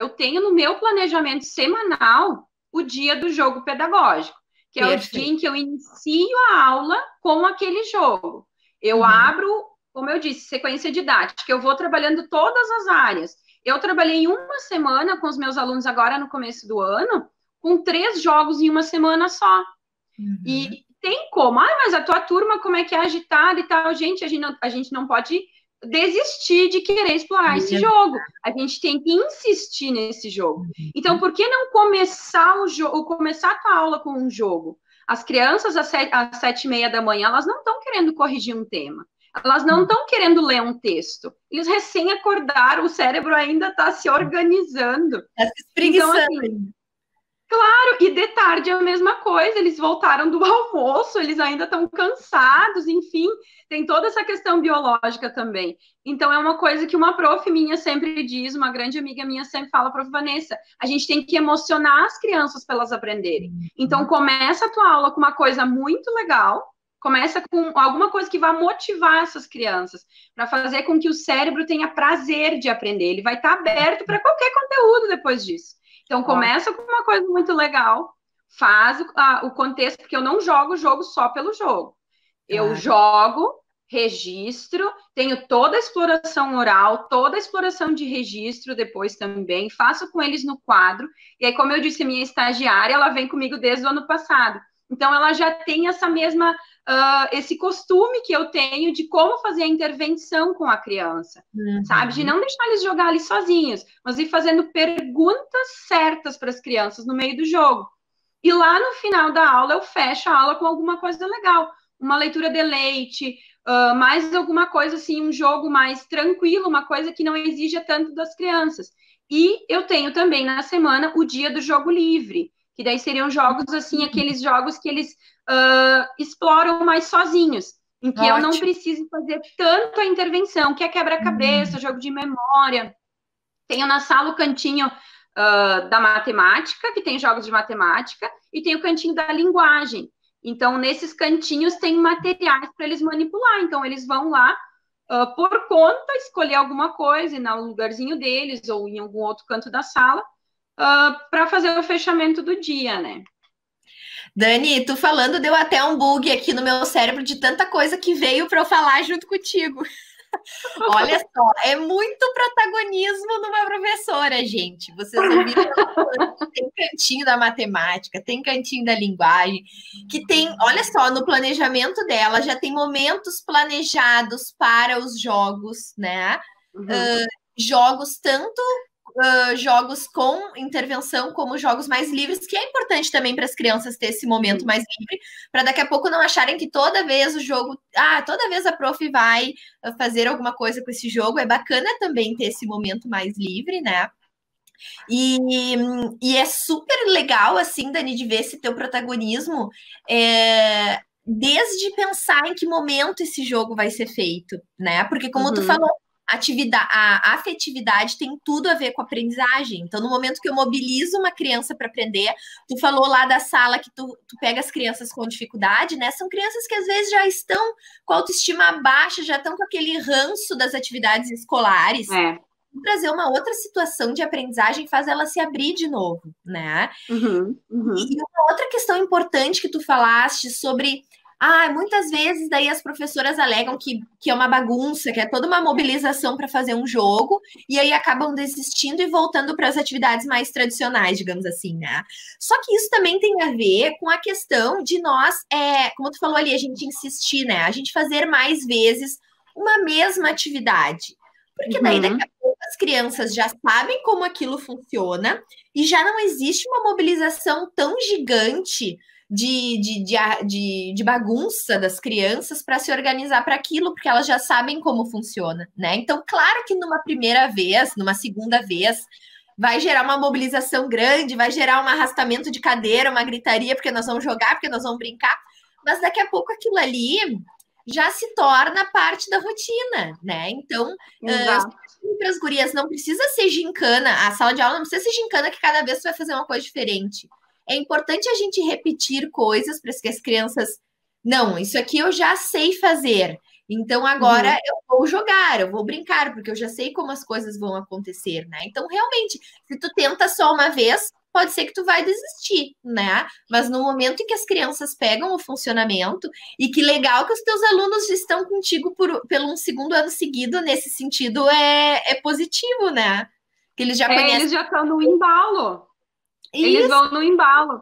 eu tenho no meu planejamento semanal o dia do jogo pedagógico, que é o dia em que eu inicio a aula com aquele jogo. Eu abro, como eu disse, sequência didática, eu vou trabalhando todas as áreas. Eu trabalhei uma semana com os meus alunos agora no começo do ano, com 3 jogos em uma semana só. E tem como, mas a tua turma, como é que é agitada e tal? Gente, a gente não pode desistir de querer explorar esse jogo. A gente tem que insistir nesse jogo. Então, por que não começar o jogo, começar a tua aula com um jogo? As crianças, às 7h30 da manhã, elas não estão querendo corrigir um tema. Elas não estão querendo ler um texto. Eles recém acordaram, o cérebro ainda está se organizando. Está se espreguiçando. Então, assim, claro, e de tarde é a mesma coisa, eles voltaram do almoço, eles ainda estão cansados, enfim, tem toda essa questão biológica também. Então, é uma coisa que uma prof minha sempre diz, uma grande amiga minha sempre fala, prof. Vanessa, a gente tem que emocionar as crianças para elas aprenderem. Então, começa a tua aula com uma coisa muito legal, começa com alguma coisa que vai motivar essas crianças, para fazer com que o cérebro tenha prazer de aprender, ele vai estar aberto para qualquer conteúdo depois disso. Então, começa com uma coisa muito legal, faz o contexto, porque eu não jogo o jogo só pelo jogo. Eu jogo, registro, tenho toda a exploração oral, toda a exploração de registro depois também, faço com eles no quadro, e aí, como eu disse, a minha estagiária, ela vem comigo desde o ano passado. Então, ela já tem essa mesma, esse costume que eu tenho de como fazer a intervenção com a criança, sabe? De não deixar eles jogar ali sozinhos, mas ir fazendo perguntas certas para as crianças no meio do jogo. E lá no final da aula, eu fecho a aula com alguma coisa legal, uma leitura de leite, mais alguma coisa assim, um jogo mais tranquilo, uma coisa que não exija tanto das crianças. E eu tenho também na semana o dia do jogo livre, que daí seriam jogos assim, aqueles jogos que eles exploram mais sozinhos, em que eu não preciso fazer tanto a intervenção, que é quebra-cabeça, jogo de memória. Tenho na sala o cantinho da matemática, que tem jogos de matemática, e tem o cantinho da linguagem. Então, nesses cantinhos tem materiais para eles manipular. Então, eles vão lá, por conta, escolher alguma coisa, no lugarzinho deles, ou em algum outro canto da sala, para fazer o fechamento do dia, né? Dani, tu falando, deu até um bug aqui no meu cérebro de tanta coisa que veio para eu falar junto contigo. Olha só, é muito protagonismo numa professora, gente. Vocês ouviram? Tem cantinho da matemática, tem cantinho da linguagem, que tem, olha só, no planejamento dela já tem momentos planejados para os jogos, né? Jogos tanto jogos com intervenção como jogos mais livres, que é importante também para as crianças ter esse momento mais livre, para daqui a pouco não acharem que toda vez o jogo, toda vez a prof vai fazer alguma coisa com esse jogo. É bacana também ter esse momento mais livre, né? E é super legal, assim, Dani, de ver esse teu protagonismo, desde pensar em que momento esse jogo vai ser feito, né? Porque como tu falou, a afetividade tem tudo a ver com a aprendizagem. Então, no momento que eu mobilizo uma criança para aprender, tu falou lá da sala que tu pega as crianças com dificuldade, né? São crianças que às vezes já estão com a autoestima baixa, já estão com aquele ranço das atividades escolares. Trazer uma outra situação de aprendizagem faz ela se abrir de novo, né? E uma outra questão importante que tu falaste sobre... muitas vezes daí as professoras alegam que é uma bagunça, que é toda uma mobilização para fazer um jogo, e aí acabam desistindo e voltando para as atividades mais tradicionais, digamos assim, né? Só que isso também tem a ver com a questão de nós, como tu falou ali, a gente insistir, né? A gente fazer mais vezes uma mesma atividade. Porque daí daqui a pouco as crianças já sabem como aquilo funciona e já não existe uma mobilização tão gigante de bagunça das crianças para se organizar para aquilo, porque elas já sabem como funciona, né? Então, claro que numa primeira vez, numa segunda vez, vai gerar uma mobilização grande, vai gerar um arrastamento de cadeira, uma gritaria, porque nós vamos jogar, porque nós vamos brincar, mas daqui a pouco aquilo ali já se torna parte da rotina, né? Então, para as gurias, não precisa ser gincana, a sala de aula não precisa ser gincana que cada vez você vai fazer uma coisa diferente. É importante a gente repetir coisas para que as crianças... Não, isso aqui eu já sei fazer. Então agora eu vou jogar, eu vou brincar, porque eu já sei como as coisas vão acontecer, né? Então, realmente, se tu tenta só uma vez, pode ser que tu vai desistir, né? Mas no momento em que as crianças pegam o funcionamento, e que legal que os teus alunos estão contigo pelo um segundo ano seguido, nesse sentido é positivo, né? Que eles já conhecem. Eles já estão no embalo. Eles Isso. vão no embalo.